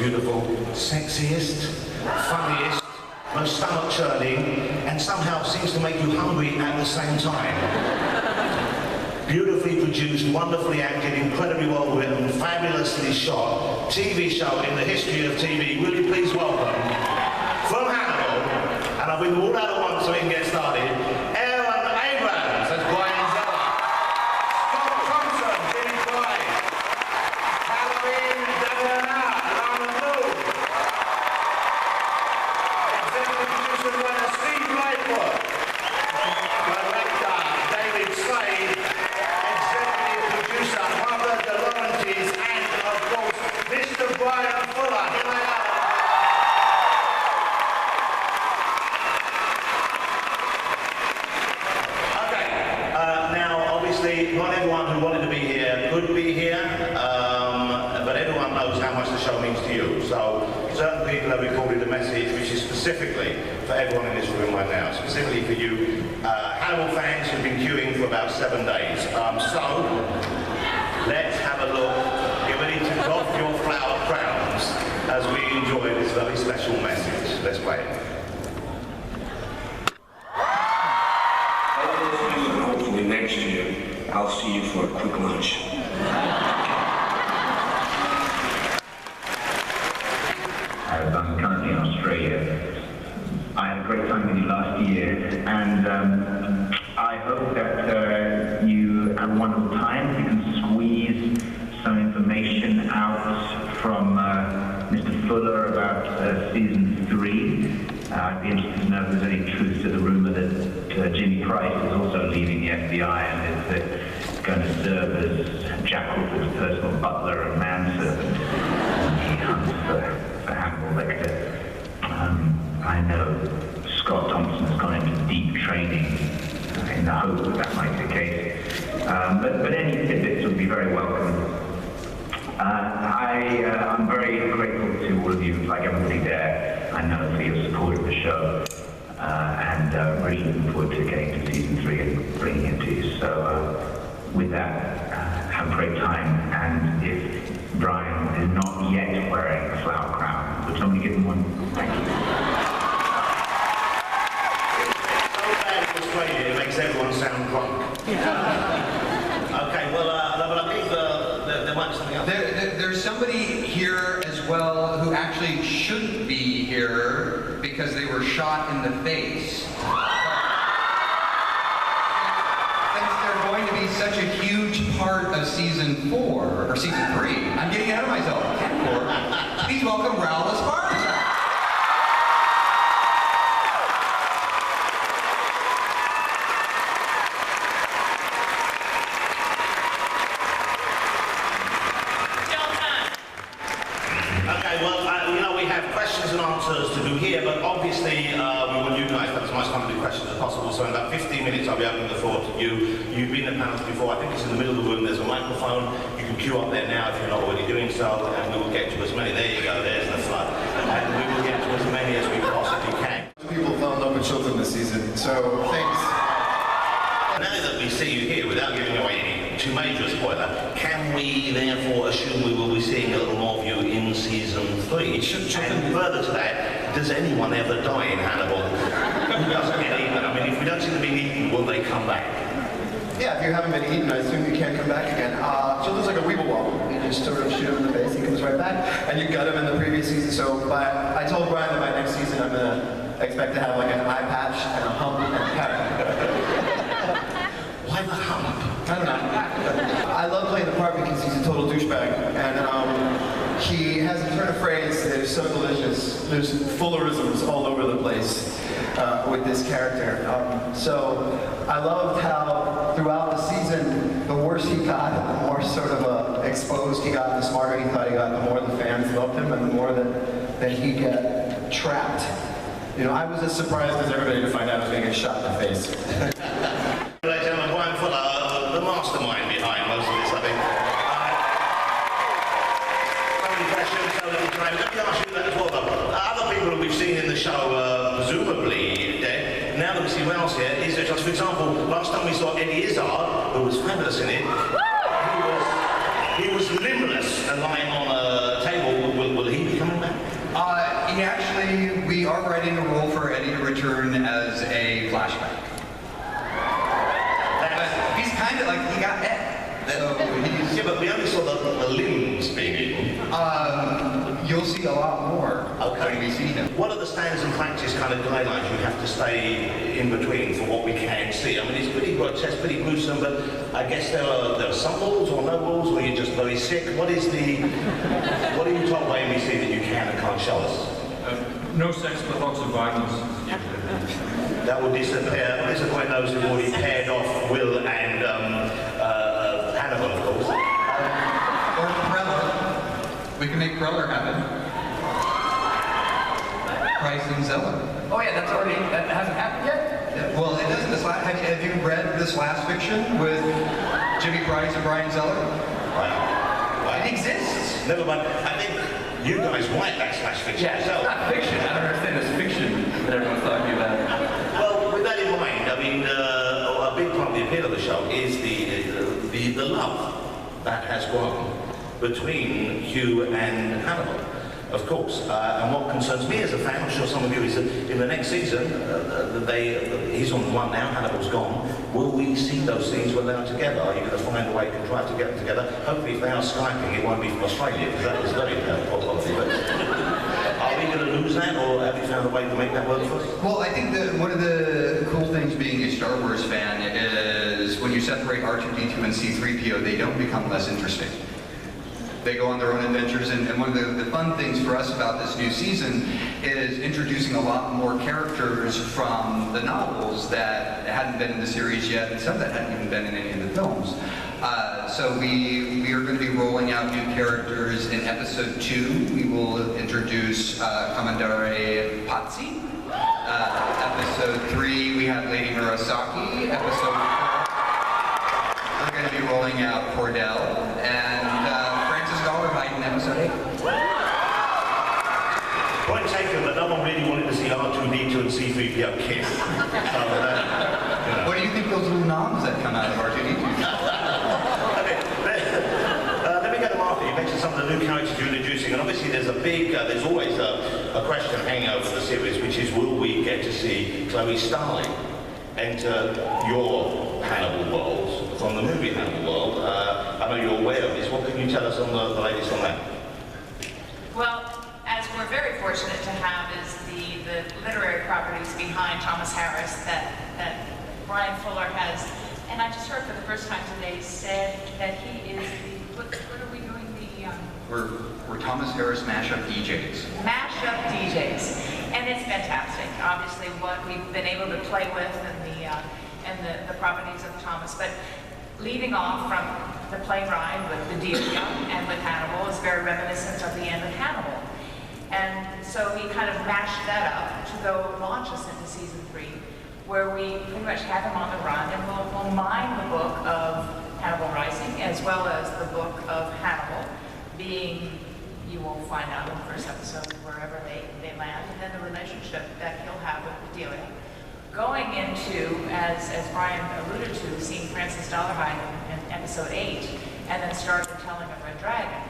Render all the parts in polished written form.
beautiful, sexiest, funniest, most stomach-churning, and somehow seems to make you hungry at the same time. Beautifully produced, wonderfully acted, incredibly well written, fabulously shot, TV show in the history of TV. Will you please welcome, from Hannibal, and I'll bring them all out at once so we can get started, not everyone who wanted to be here could be here, but everyone knows how much the show means to you. So certain people have recorded a message which is specifically for everyone in this room right now, specifically for you Hannibal fans who've been queuing for about 7 days. So let's have a look. Get ready to doff your flower crowns as we enjoy this very special message. Let's play it. Hopefully next year, I'll see you for a quick lunch. I'm currently in Australia. I had a great time with you last year, and I hope that you have a wonderful time. You can squeeze some information out from Mr. Fuller about season 3. I'd be interested to know if there's any truth to the rumor that Jimmy Price is also leaving the FBI and is going to serve as Jack Crawford's personal butler and manservant. He hunts for Hannibal Lecter. I know Scott Thompson has gone into deep training in the hope that that might be the case. But any tidbits would be very welcome. I'm very grateful to all of you, like everybody there, I know, for your support of the show, and really looking forward to getting to season 3 and bringing it to you. So with that, have a great time, and if Brian is not yet wearing a flower crown, would somebody give him one? Thank you. It makes everyone sound drunk. Okay, well, I think there might be something else. There's somebody here as well who actually shouldn't be here because they were shot in the face. Since they're going to be such a huge part of season 4, or season 3, I'm getting ahead of myself. Please welcome Raul Esparza. Questions and answers to do here, but obviously we want you guys to have as much time to do questions as possible, so in about 15 minutes I'll be opening the floor to you. You've been at panels before. I think it's in the middle of the room. There's a microphone. You can queue up there now if you're not already doing so, and we will get to as many. There you go, there's the flood. And we will get to as many as we possibly can. People fell in love with children this season, so thanks. Now that we see you here, without giving away any too major spoiler, can we therefore assume we will be seeing a little more of you in season 3? And further to that, does anyone ever die in Hannibal? Who doesn't get eaten? I mean, if we don't see them being eaten, will they come back? Yeah, if you haven't been eaten, I assume you can't come back again. Children's like a weeble wobble. You just sort of shoot him in the face, he comes right back, and you got him in the previous season. So I told Brian that by next season I'm going to expect to have like an eye patch and a hump and a parrot. Why the hump? I don't know. I love playing the part because he's a total douchebag, and he has a turn of phrase that is so delicious. There's Fullerisms all over the place with this character. So I loved how throughout the season, the worse he got, the more sort of exposed he got, the smarter he thought he got, the more the fans loved him, and the more that he'd get trapped. You know, I was as surprised as everybody to find out I was going to get shot in the face. Ladies and gentlemen, Brian Fuller, the mastermind behind most of this, I think. So many questions, so little time. Let me ask you that as well, though. Other people that we've seen in the show, presumably dead, now that we see Wells here, is there just, for example, last time we saw Eddie Izzard, who was fabulous in it, he was limbless and lying on a table. Will he be coming We are writing a role for Eddie to return as a flashback. But he's kind of like, he got Ed. So he's... Yeah, but we only saw the limbs being eaten. You'll see a lot more when we see him. What are the standards and practice kind of guidelines you have to stay in between for what we can see? I mean, it's pretty grotesque, pretty gruesome, but I guess there are some rules or no rules, or you're just very sick. What are you told by NBC that you can and can't show us? No sex, but lots of violence. That will disappoint those who've already paired off Will and Hannibal, of course. Or Preller. We can make Preller happen. Price and Zeller. Oh yeah, that hasn't happened yet? Yeah, well, it doesn't. Have you read this last fiction with Jimmy Price and Brian Zeller? Wow. It exists. Never mind. I think you guys write that slash fiction Yeah, it's yourself. not fiction. I don't understand this fiction that everyone's talking about. Well, with that in mind, I mean, a big part of the appeal of the show is the love that has grown between Hugh and Hannibal, of course. And what concerns me as a fan, I'm sure some of you, is that in the next season, he's on the run now, Hannibal's gone. Will we see those scenes where they're together? Are you going to find a way to contrive to get them together? Hopefully, if they are Skyping, it won't be from Australia, because that was very poor quality. But are we going to lose that, or have you found a way to make that work for us? Well, I think that one of the cool things being a Star Wars fan is when you separate R2-D2 and C-3PO, they don't become less interesting. They go on their own adventures, and one of the fun things for us about this new season is introducing a lot more characters from the novels that hadn't been in the series yet, and some that hadn't even been in any of the films. So we are going to be rolling out new characters in episode 2. We will introduce Commandare Pazzi. Episode 3, we have Lady Murasaki. Episode 4, we're going to be rolling out Cordell. And in episode 8. Point taken, but no one really wanted to see R2-D2 and C-3PO kiss. What do you think those little noms that come out of R2-D2? Let me go to Martha. You mentioned some of the new characters you're introducing, and obviously there's always a question hanging over the series, which is, will we get to see Chloe Starling enter your Hannibal world from the movie Hannibal world? I know you're aware of this. What can you tell us on the latest on that? Well, as we're very fortunate to have is the literary properties behind Thomas Harris that Brian Fuller has. And I just heard for the first time today said that he is what are we doing? We're Thomas Harris mashup DJs. Mashup DJs. And it's fantastic. Obviously what we've been able to play with and the properties of Thomas. But leading off from the plane ride with Bedelia and with Hannibal is very reminiscent of the end of Hannibal. And so he kind of mashed that up to go launch us into season 3, where we pretty much have him on the run, and we'll mine the book of Hannibal Rising as well as the book of Hannibal, being, you will find out in the first episode wherever they land, and then the relationship that he'll have with Bedelia. Going into, as Brian alluded to, seeing Francis Dollarhide in episode 8, and then start the telling of Red Dragon.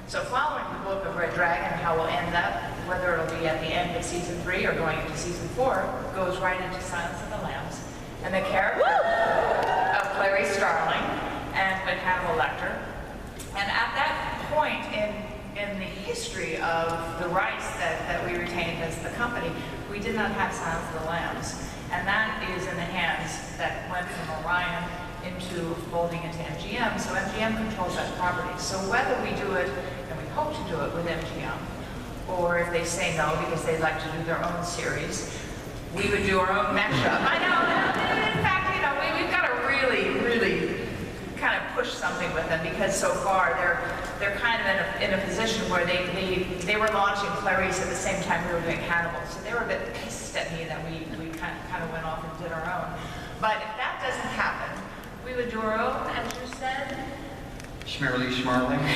So following the book of Red Dragon, how we'll end up, whether it'll be at the end of season 3 or going into season 4, goes right into Silence of the Lambs, and the character of Clarice Starling, and with Hannibal Lecter. And at that point in the history of the rights that we retained as the company, we did not have Silence of the Lambs. And that is in the hands that went from Orion into folding into MGM. So MGM controls that property. So whether we do it, and we hope to do it with MGM, or if they say no because they'd like to do their own series, we would do our own mashup. I know. In fact, we've got to really kind of push something with them, because so far they're kind of in a position where they were launching Clarice at the same time we were doing Hannibal. So they were a bit pissed at me that we kind of went off and did our own. But if that doesn't happen, we would do our own, as you said. Schmerly schmarling. But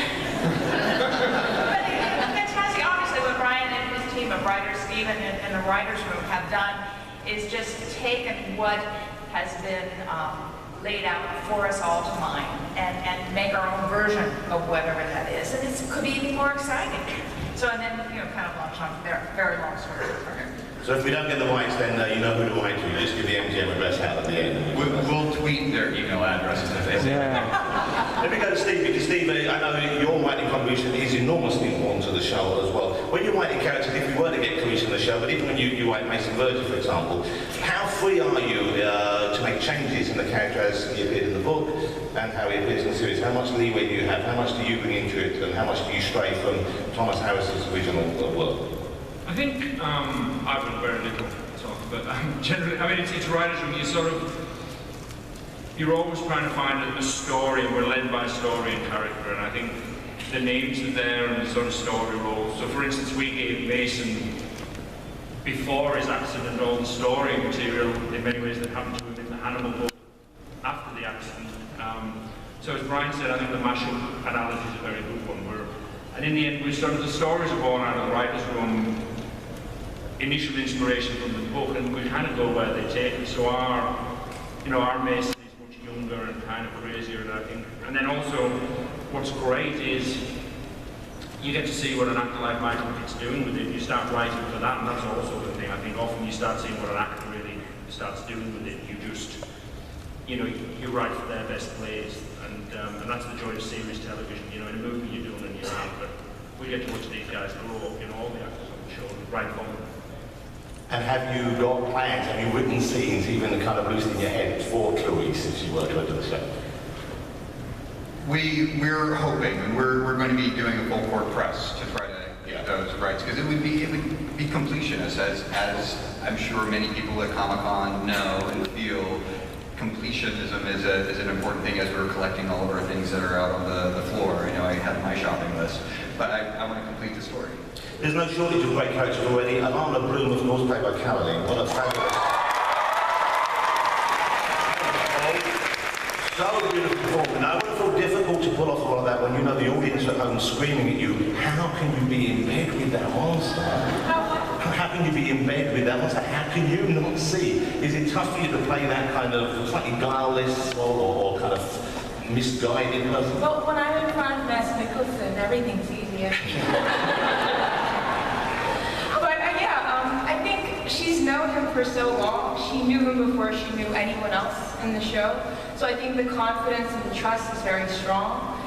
fantastic. Obviously, what Brian and his team of writers, Stephen and the writers' room have done is just taken what has been laid out for us all to mine and make our own version of whatever that is. And it could be even more exciting. So, and then, kind of long shot, very long story. So if we don't get the rights, then you know who to write to. You just give the MGM address out at the end. We'll tweet their email addresses if they say Let me go to Steve, because Steve, I know your writing contribution is enormously important to the show as well. When you're writing characters, if you were to get commissioned the show, but even when you write Mason Verger, for example, how free are you to make changes in the character as he appeared in the book and how he appears in the series? How much leeway do you have? How much do you bring into it? And how much do you stray from Thomas Harris's original work? I think I've done very little, but generally, I mean, it's writers when you're always trying to find a story, and we're led by story and character, and I think the names are there and the sort of story roles. So for instance, we gave Mason, before his accident, all the story material in many ways that happened to him in the Hannibal book after the accident. So as Brian said, I think the mashup analogy is a very good one. And in the end, the stories are born out of the writer's room, initial inspiration from the book, and we kind of go where they take us. So our Mason is much younger and kind of crazier, I think. And then also, what's great is you get to see what an actor like Michael Pickett's doing with it. You start writing for that, and that's also the thing. I think often you start seeing what an actor really starts doing with it. You write for their best plays, and that's the joy of series television. In a movie you're doing and you're out, but we get to watch these guys grow up, all the actors on the show, right from them. And have you got plans? Have you written scenes, even kind of loose in your head, for Chloe since you were to do the show? We're hoping, and we're going to be doing a full court press to try to get those rights, because it would be completionist, as I'm sure many people at Comic-Con know and feel. Completionism is an important thing as we're collecting all of our things that are out on the floor. I have my shopping list, but I want to complete the story. There's no shortage of great characters already. Alana Bloom, of course, played by Caroline. What a fabulous... So beautiful performance. Now, it would feel difficult to pull off all of that when you know the audience at home screaming at you. How can you be in bed with that monster? How can you be in bed with that monster? How can you not see? Is it tough for you to play that kind of slightly guileless or kind of misguided person? Well, when I'm in front of Mads Mikkelsen, everything's easier. But I think she's known him for so long. She knew him before she knew anyone else in the show. So I think the confidence and the trust is very strong.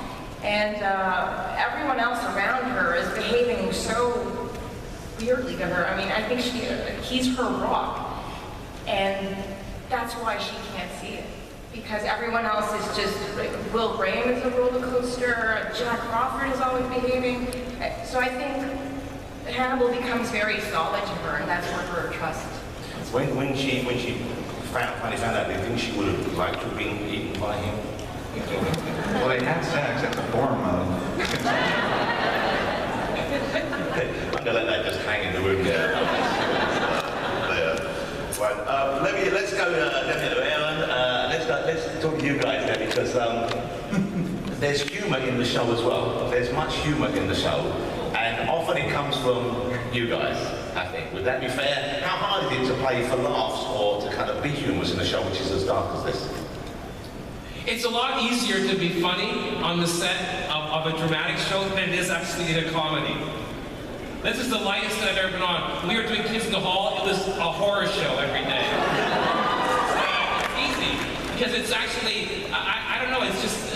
And everyone else around her is behaving so weirdly to her. I mean, I think he's her rock. And that's why she can't see it. Because everyone else is just, Will Graham is a roller coaster, Jack Crawford is always behaving. So I think Hannibal becomes very solid to her, and that's where her trust. When she finally found out, do you think she would have liked to have been eaten by him? Well, they had sex at the forum. I'm going to let that just hang in the room there. Right, let's go to Aaron. Let's talk to you guys there, because there's humour in the show as well. There's much humour in the show, and often it comes from you guys, I think. Would that be fair? How hard is it to play for laughs or to kind of be humorous in a show which is as dark as this? It's a lot easier to be funny on the set of a dramatic show than it is actually in a comedy. This is the lightest that I've ever been on. When we were doing Kids in the Hall, it was a horror show every day. It's easy, because it's actually, I don't know, it's just,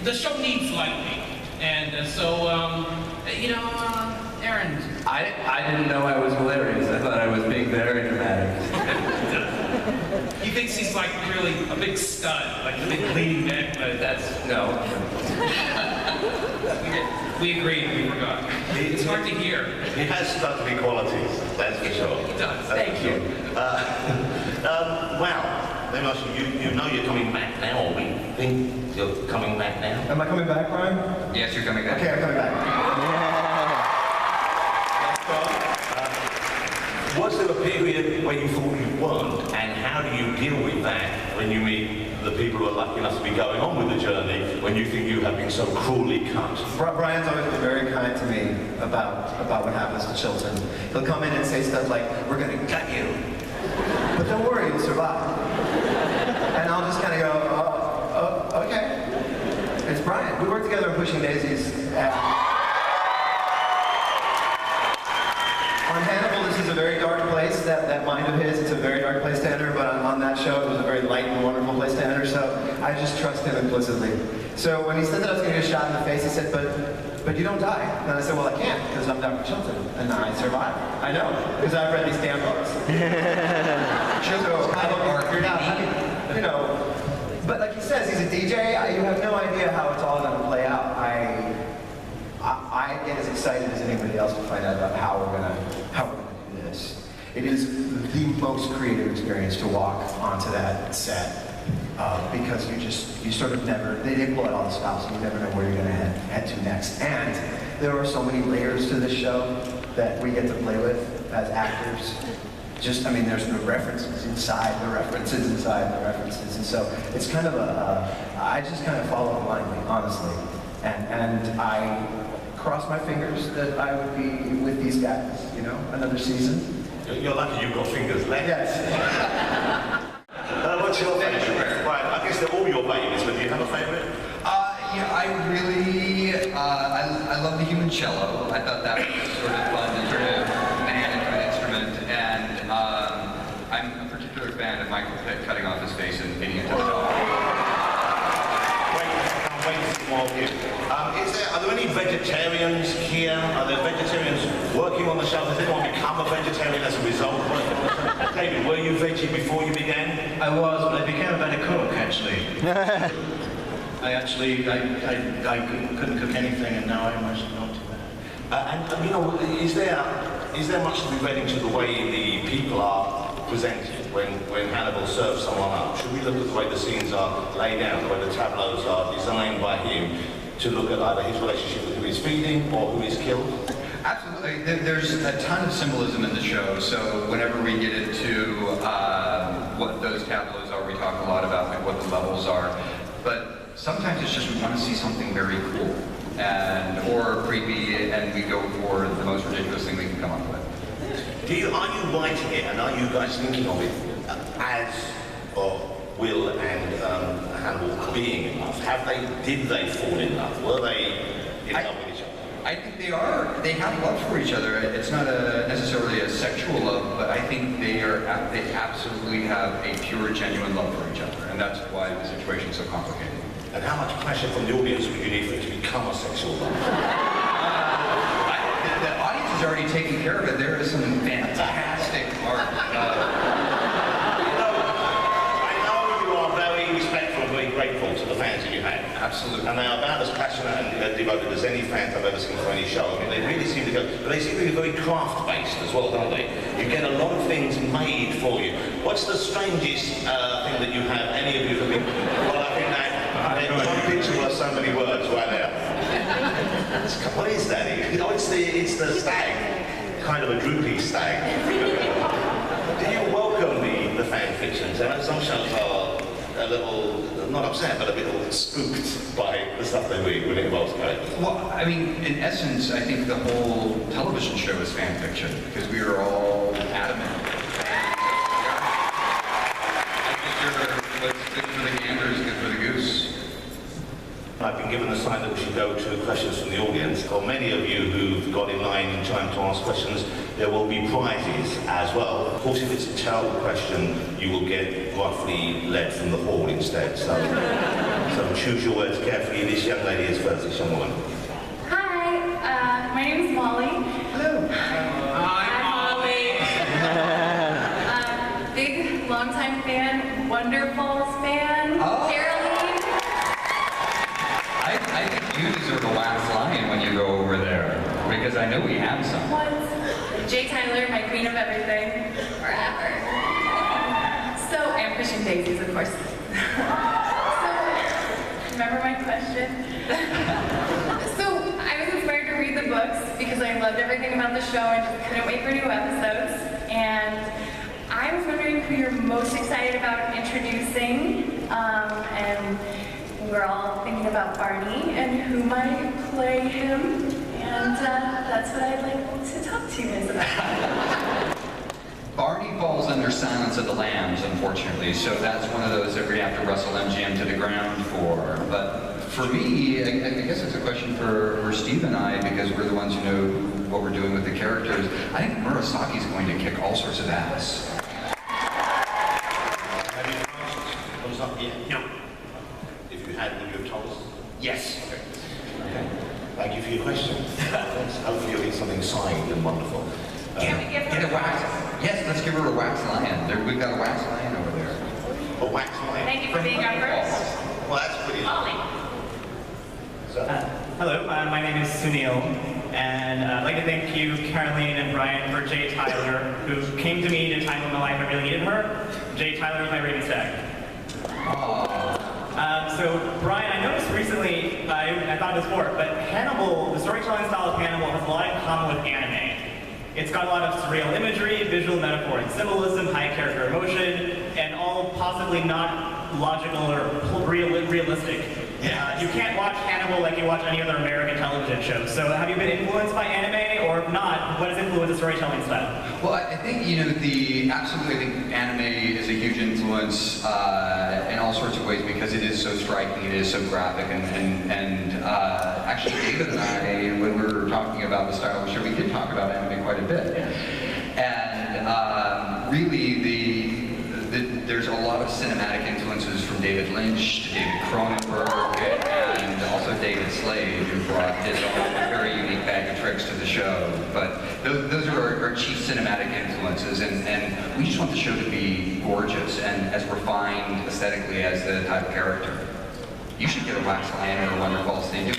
the show needs lightning. And Aaron. I didn't know I was hilarious. I thought I was being very dramatic. He thinks he's like really a big stud, like a big leading man, but no. We agreed, we forgot. It's hard to hear. He has stuttering qualities, that's for sure. He does. Thank you. Wow. Let me ask you, you know you're coming back now, or we think you're coming back now? Am I coming back, Brian? Yes, you're coming back. Okay, I'm coming back. Was there a period where you thought you weren't, and how do you deal with that when you meet the people who are lucky enough to be going on with the journey, when you think you have been so cruelly cut? Brian's always been very kind to me about what happens to children. He'll come in and say stuff like, "We're going to gut you, but don't worry, you'll survive." And I'll just kind of go, "Oh, okay." It's Brian. We worked together on Pushing Daisies. On Hannibal, this is a very dark place. That mind of his, it's a very dark place to enter, but on that show, it was a very light and wonderful place to enter, so I just trust him implicitly. So when he said that I was going to get shot in the face, he said, but you don't die. And I said, well, I can't, because I'm Dr. Chilton, and I survived. I know, because I've read these damn books. So I don't figure it out. I mean, you know, but like he says, he's a DJ. You have no idea how it's all going to play out. I get as excited as anybody else to find out about how we're gonna do this. It is the most creative experience to walk onto that set because you sort of never, they pull out all the stops, and you never know where you're gonna head to next. And there are so many layers to this show that we get to play with as actors. Just, I mean, there's no references inside the references inside the references, and so it's kind of I just kind of follow blindly, honestly, and I cross my fingers that I would be with these guys, you know, another season. You're lucky you've got fingers left. Yes. What's your favourite? Right, I guess they're all your babies, but do you have a favourite? Yeah, I really, I love the human cello. I thought that was sort of fun to sort of man into an instrument, and I'm a particular fan of Michael Pitt cutting off his face and hitting it to the dog. Wait to see more of you. Are there any vegetarians here? Are there vegetarians working on the show? Has anyone become a vegetarian as a result? David, were you veggie before you began? I was, but I became a better cook, actually. I couldn't cook anything, and now I managed not to. And you know, is there much to be read into the way the people are presented when Hannibal serves someone up? Should we look at the way the scenes are laid out, the way the tableaus are designed by him, to look at either his relationship with who he's feeding or who he's killed? Absolutely. There's a ton of symbolism in the show, so whenever we get into what those tableaus are, we talk a lot about like what the levels are. But sometimes it's just we want to see something very cool or creepy, and we go for the most ridiculous thing we can come up with. Are you writing it, and are you guys thinking of it as Will and Hannibal being in love? Did they fall in love? Were they in love with each other? I think they are. They have love for each other. It's not necessarily a sexual love, but I think they absolutely have a pure, genuine love for each other, and that's why the situation is so complicated. And how much pressure from the audience would you need for it to become a sexual love? The audience is already taking care of it. There is some fantastic art. I know you are very respectful and very grateful to the fans that you have. Absolutely. And they are about as passionate and devoted as any fans I've ever seen for any show. I mean, they really seem to go, but they seem to be very craft-based as well, don't they? You get a lot of things made for you. What's the strangest thing that you have, any of you have been, well, I think that one picture was so many words right there. What is that? You know, it's the stag, kind of a droopy stag. Do you welcome the fan fictions? I know some shows are a little, not upset, but a bit spooked by the stuff they read when it involves characters. Well, I mean, in essence, I think the whole television show is fan fiction, because we are all adamant. What's good for the gander is good for the goose. I've been given a sign that we should go to questions from the audience. For many of you who've got in line in time to ask questions, there will be prizes as well. Of course, if it's a terrible question, you will get roughly led from the hall instead. So choose your words carefully. This young lady is first, this young woman. Hi, my name is Molly. Hello. Hi, Molly. Big, longtime fan, Wonderfalls fan, Oh. Caroline. I think you deserve a last line when you go over there, because I know we have some. What? Jay Tyler, my queen of everything, forever. So, and Christian Daisies, of course. So, remember my question? So, I was inspired to read the books because I loved everything about the show and just couldn't wait for new episodes. And I was wondering who you're most excited about introducing, and we're all thinking about Barney and who might play him, and that's what I'd like to talk to you guys about. Barney falls under Silence of the Lambs, unfortunately, so that's one of those that we have to wrestle MGM to the ground for. But for me, I guess it's a question for Steve and I, because we're the ones who know what we're doing with the different characters. I think Murasaki's going to kick all sorts of ass. Have you asked? Was not yet? No. If you had, would you have told us? Yes. Okay. Thank you for your question. Hopefully you'll get something signed and wonderful. Can we give her Get a wax. Yes, let's give her a wax lion. We've got a wax lion over there. A wax lion. Thank you for being our first. Well, that's brilliant. Ollie. So, Hello, my name is Sunil, and I'd like to thank you, Caroline and Brian, for Jay Tyler, who came to me at a time in my life I really needed her. Jay Tyler is my Raven Stag. So, Brian, I noticed recently, I thought this before, but Hannibal, the storytelling style of Hannibal has a lot in common with anime. It's got a lot of surreal imagery, visual metaphor and symbolism, high character emotion, and all possibly not logical or realistic. You can't watch Hannibal like you watch any other American television show. So have you been influenced by anime, or if not, what has influenced the storytelling style? Well, I think, absolutely, I think anime is a huge influence in all sorts of ways because it is so striking, it is so graphic, and actually David and I, when we were talking about the style of the show, we did talk about anime quite a bit. And really, there's a lot of cinematic influences from David Lynch to David Cronenberg and also David Slade, who brought his own very unique bag of tricks to the show. But those are our chief cinematic influences, and we just want the show to be gorgeous and as refined aesthetically as the type of character. You should get a Wax Lion or a Wonder Falls thing. We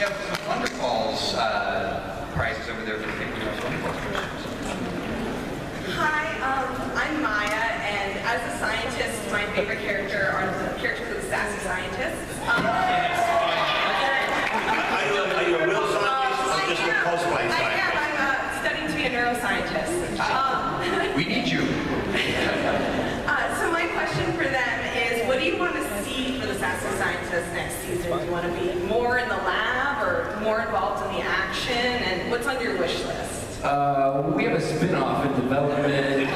have some Wonder Falls prizes over there for the people who have Wonder Falls questions. Hi, I'm Maya, and as a scientist, my favorite character are the characters of the sassy scientists. are you a real scientist or just a cosplay I scientist? am. I'm studying to be a neuroscientist. We need you. So my question for them is, what do you want to see for the sassy scientists next season? Do you want to be more in the lab or more involved in the action? And what's on your wish list? We have a spin-off in development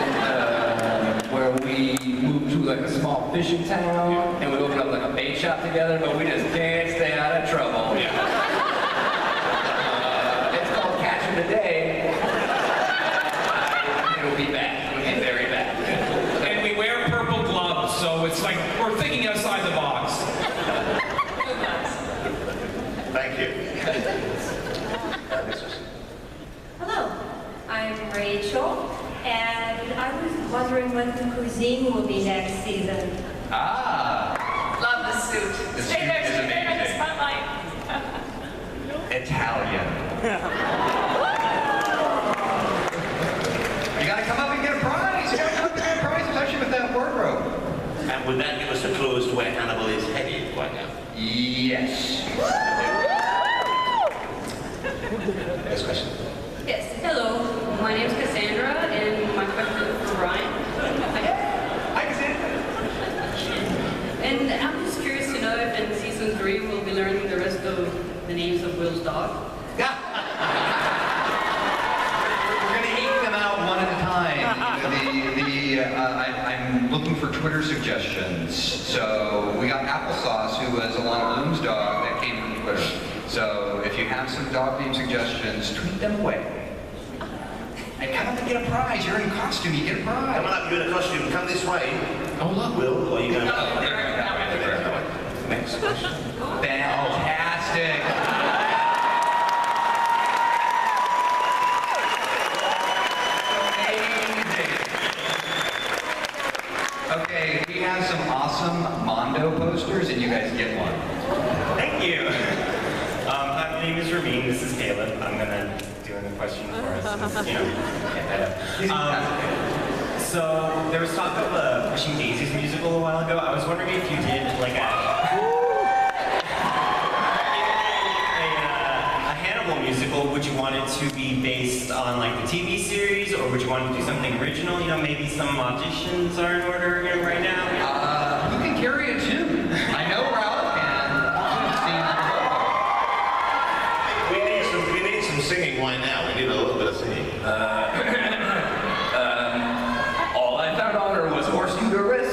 where we move to like a small fishing town and we open up like a bait shop together, but we just can't stay out of trouble. It's called Catching the Day. It'll be bad. It'll be very bad. And we wear purple gloves, so it's like we're thinking outside the box. Thank you. Hello, I'm Rachel, and I was wondering what the cuisine will be next season. Love the suit. The Stay suit there, is stay there in the amazing. spotlight. Italian. You gotta come up and get a prize. You gotta come up and get a prize, especially with that wardrobe. And would that give us a clue as to where Hannibal is headed right now? Yes. Next question. Yes, hello, my name's Cassandra, and my question is for Brian. Hi, Cassandra. And I'm just curious to know if in season 3 we'll be learning the rest of the names of Will's dog. We're gonna eke them out one at a time. I'm looking for Twitter suggestions. So we got Applesauce, who was Alana Bloom's dog that came from Twitter. So if you have some dog name suggestions, tweet them away. And come up and get a prize. You're in costume, you get a prize. Come on up, you're in a costume. Come this way. Oh, look. Will, or are you going to... Next question. Fantastic. Okay, we have some awesome Mondo posters, and you guys get one. Thank you. Hi, my name is Ramin. This is Caleb. I'm gonna do a question for us. Since, so there was talk of Pushing Daisies musical a while ago. I was wondering if you did like a Hannibal musical. Would you want it to be based on like the TV series, or would you want to do something original? Maybe some auditions are in order right now. Who can carry a tune? I know Ralph can. We need some singing right now. We need a little bit of singing. All I found on her was horse uterus.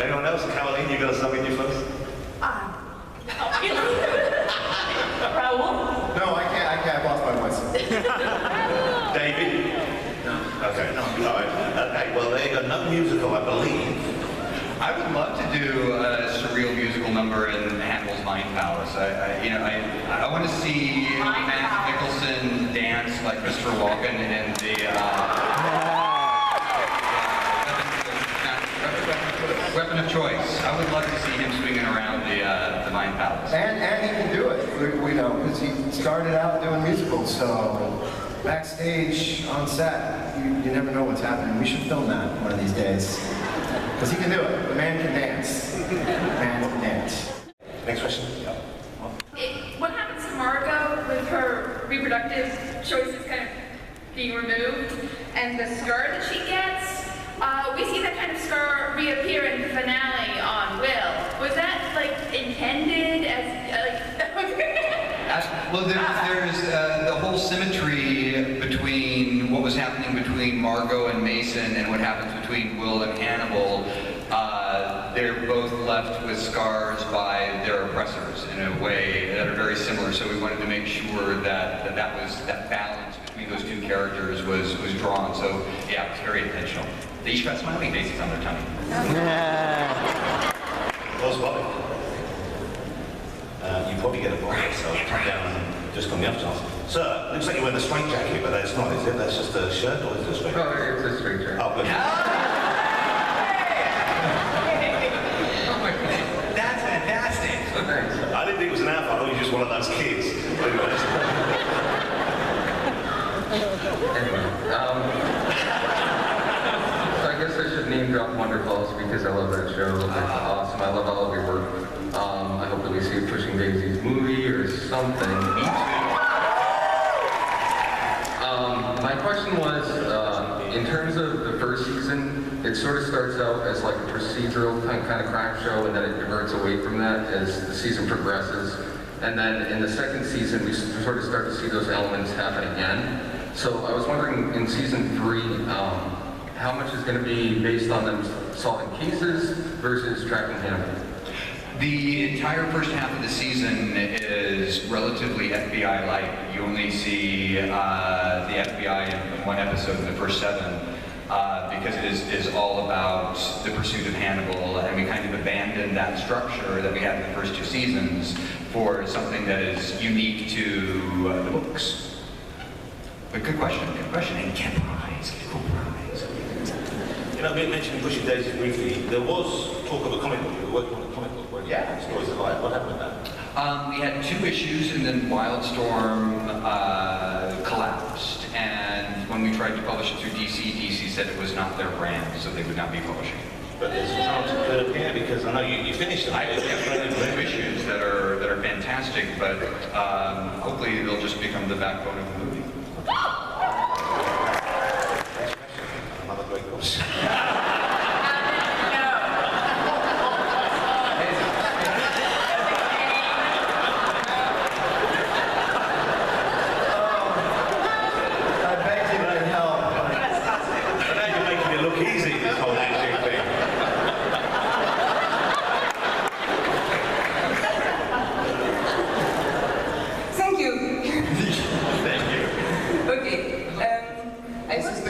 Anyone else? Caroline, you got something you folks? Mind Palace. I want to see Matt Nicholson dance like Christopher Walken in the weapon of choice. I would love to see him swinging around the Mind Palace. And he can do it, we know, because he started out doing musicals, so backstage on set, you never know what's happening. We should film that one of these days. Because he can do it. The man can dance. The man can dance. Next question. What happens to Margot with her reproductive choices kind of being removed, and the scar that she gets? We see that kind of scar reappear in the finale on Will. Was that like intended as Well, there's the whole symmetry between what was happening between Margot and Mason and what happens between Will and Hannibal. They're both left with scars by their oppressors in a way that are very similar. So we wanted to make sure that that balance between those two characters was drawn. So yeah, it was very intentional. They each got smiley faces on their tummy. Well spotted. You probably get a point, so come down and just come the other chance. Sir, looks like you're wearing a straight jacket, but that's not, is it? That's just a shirt, or is it a straight jacket? Oh, it's a straight jacket. Oh, good. That's fantastic. I didn't think it was an outfit, I thought you were just one of those kids. Anyway, so I guess I should name drop Wonder Falls because I love that show. It's awesome. I love all of your work. I hope that we see a Pushing Daisies movie or something. My question was, in terms of the first season, it sort of starts out as like a procedural kind of crime show, and then it diverts away from that as the season progresses. And then in the second season, we sort of start to see those elements happen again. So I was wondering, in season 3, how much is going to be based on them solving cases versus tracking Hannibal? The entire first half of the season is relatively FBI-like. You only see the FBI in one episode in the first 7 because it is all about the pursuit of Hannibal, and we kind of abandoned that structure that we had in the first 2 seasons for something that is unique to the books. But good question, and get a prize, get a cool prize. You know, mentioning Pushing Daisies briefly, there was talk of a comic book. You were working on a comic book, weren't you? Yeah. Stories of Life. What happened with that? We had 2 issues, and then Wildstorm collapsed. And when we tried to publish it through DC said it was not their brand, so they would not be publishing. But there's a chance it could appear, because I know you finished them. I have 2 issues that are fantastic, but hopefully they'll just become the backbone of the movie. Another great question.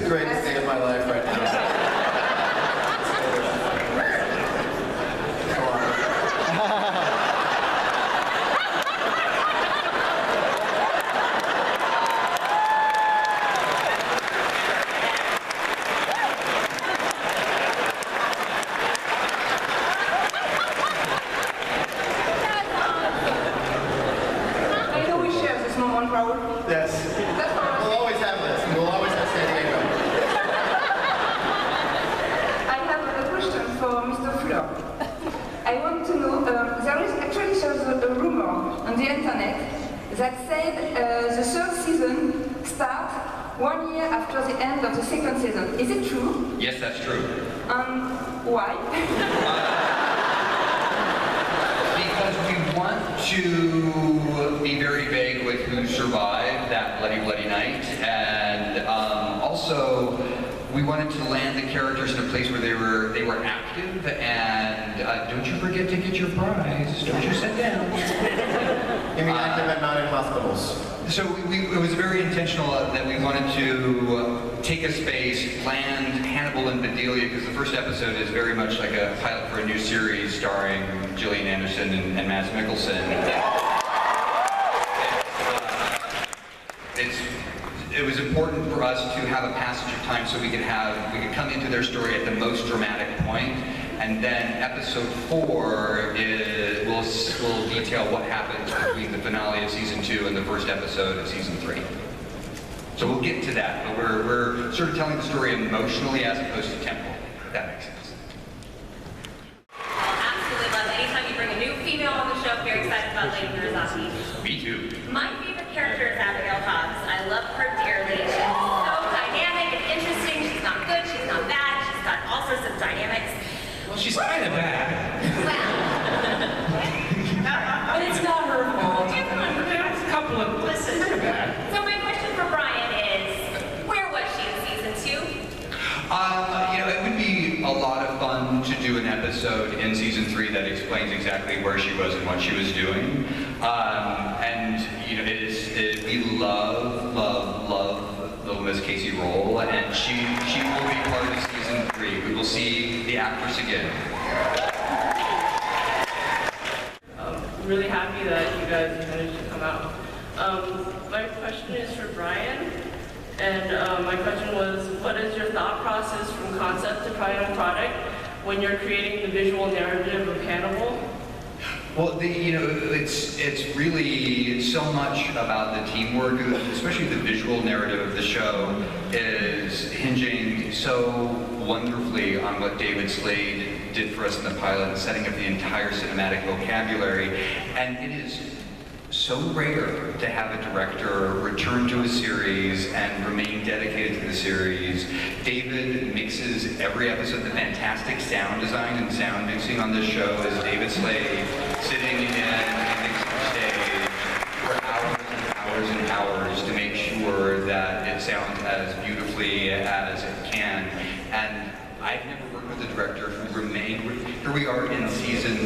Greatest day of my life right now. I know we share this moment, Raul. Yes. We'll always have this. We'll always have San Diego. For Mr. Fuller. I want to know, there is actually a rumor on the internet that said the 3rd season starts 1 year after the end of the 2nd season. Is it true? Yes, that's true. Why? Because we want to be very vague with who survived that bloody, bloody night, and also we wanted to land the characters in a place where they were active and don't you forget to get your prize. Don't you sit down. You mean active and not in hospitals? So it was very intentional that we wanted to take a space, planned Hannibal and Bedelia, because the first episode is very much like a pilot for a new series starring Gillian Anderson and Mads Mikkelsen. It was important for us to have a passage of time so we could come into their story at the most dramatic point, and then episode 4 will detail what happens between the finale of season 2 and the first episode of season 3. So we'll get to that, but we're sort of telling the story emotionally as opposed to temporal, if that makes sense. Absolutely love it. Anytime you bring a new female on the show, very excited about Lady Murasaki. Me too. My favorite character is Abigail Hobbs. I love her dearly. She's so dynamic and interesting. She's not good, she's not bad. She's got all sorts of dynamics. Well, she's kind of bad. But it's not her fault. There's a couple of... Listen. Kind of bad. So my question for Brian is, where was she in season 2? It would be a lot of fun to do an episode in season 3 that explains exactly where she was and what she was doing. We love Little Miss Casey role, and she will be part of season 3. We will see the actress again. I'm really happy that you guys managed to come out. My question is for Brian, and my question was, what is your thought process from concept to final product when you're creating the visual narrative of Hannibal? Well, it's really so much about the teamwork, especially the visual narrative of the show is hinging so wonderfully on what David Slade did for us in the pilot, setting up the entire cinematic vocabulary. And it is so rare to have a director return to a series and remain dedicated to the series. David mixes every episode. The fantastic sound design and sound mixing on this show is David Slade sitting in a mixing stage for hours and hours and hours to make sure that it sounds as beautifully as it can. And I've never worked with a director who remained with, here we are in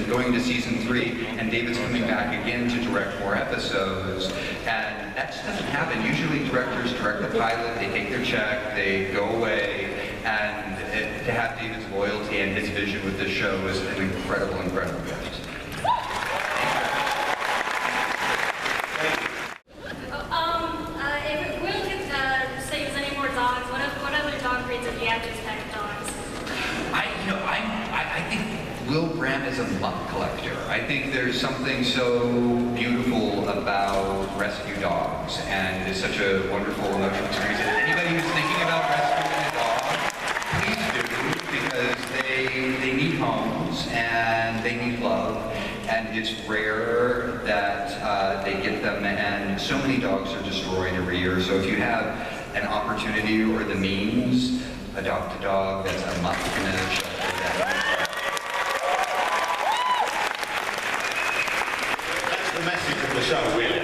going into season 3, and David's coming back again to direct more episodes, and that just doesn't happen. Usually directors direct the pilot, they take their check, they go away, and to have David's loyalty and his vision with this show is an incredible gift. If Will could say there's any more dogs, what other dog breeds have you had just pet dogs? I think Will Graham is a mutt collector. I think there's something so beautiful about rescue dogs, and it's such a wonderful emotional experience. And anybody who's thinking about rescuing a dog, please do, because they need homes and they need love, and it's rare that they get them, and so many dogs are destroyed every year. So if you have an opportunity or the means, adopt a dog that's a mutt in a shelter. That's the message of the show, really.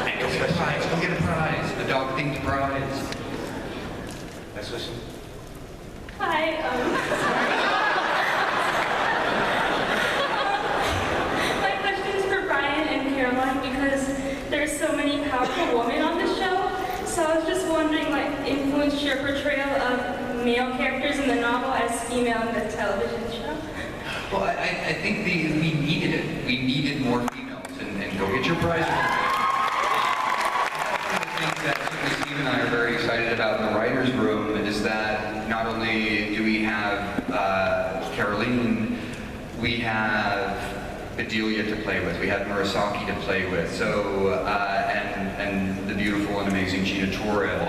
And go get a prize. Go get a prize. A dog-themed prize. Let's listen. Hi. My question is for Brian and Caroline because there's so many powerful women on the show. So I was just wondering, influenced your portrayal of male characters in the novel as female in the television show? Well, I think we needed it. We needed more females, and go get your prize. One of the things that certainly Steve and I are very excited about in the writer's room is that not only do we have Caroline, we have Bedelia to play with, we have Murasaki to play with, so, and the beautiful and amazing Gina Torres.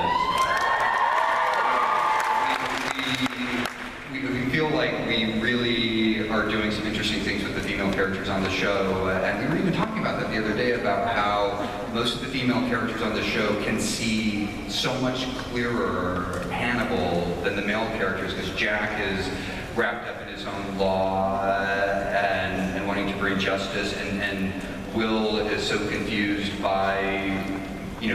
We feel like we really are doing some interesting things with the female characters on the show, and we were even talking about that the other day about how most of the female characters on the show can see so much clearer Hannibal than the male characters, because Jack is wrapped up in his own law and wanting to bring justice, and Will is so confused by,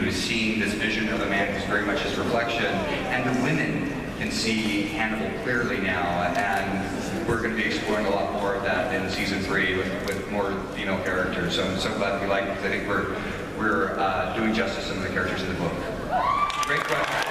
seeing this vision of a man who's very much his reflection, and the women can see Hannibal clearly now, and we're going to be exploring a lot more of that in season 3 with more female characters. So I'm so glad we like it, because I think we're doing justice to some of the characters in the book. Great question.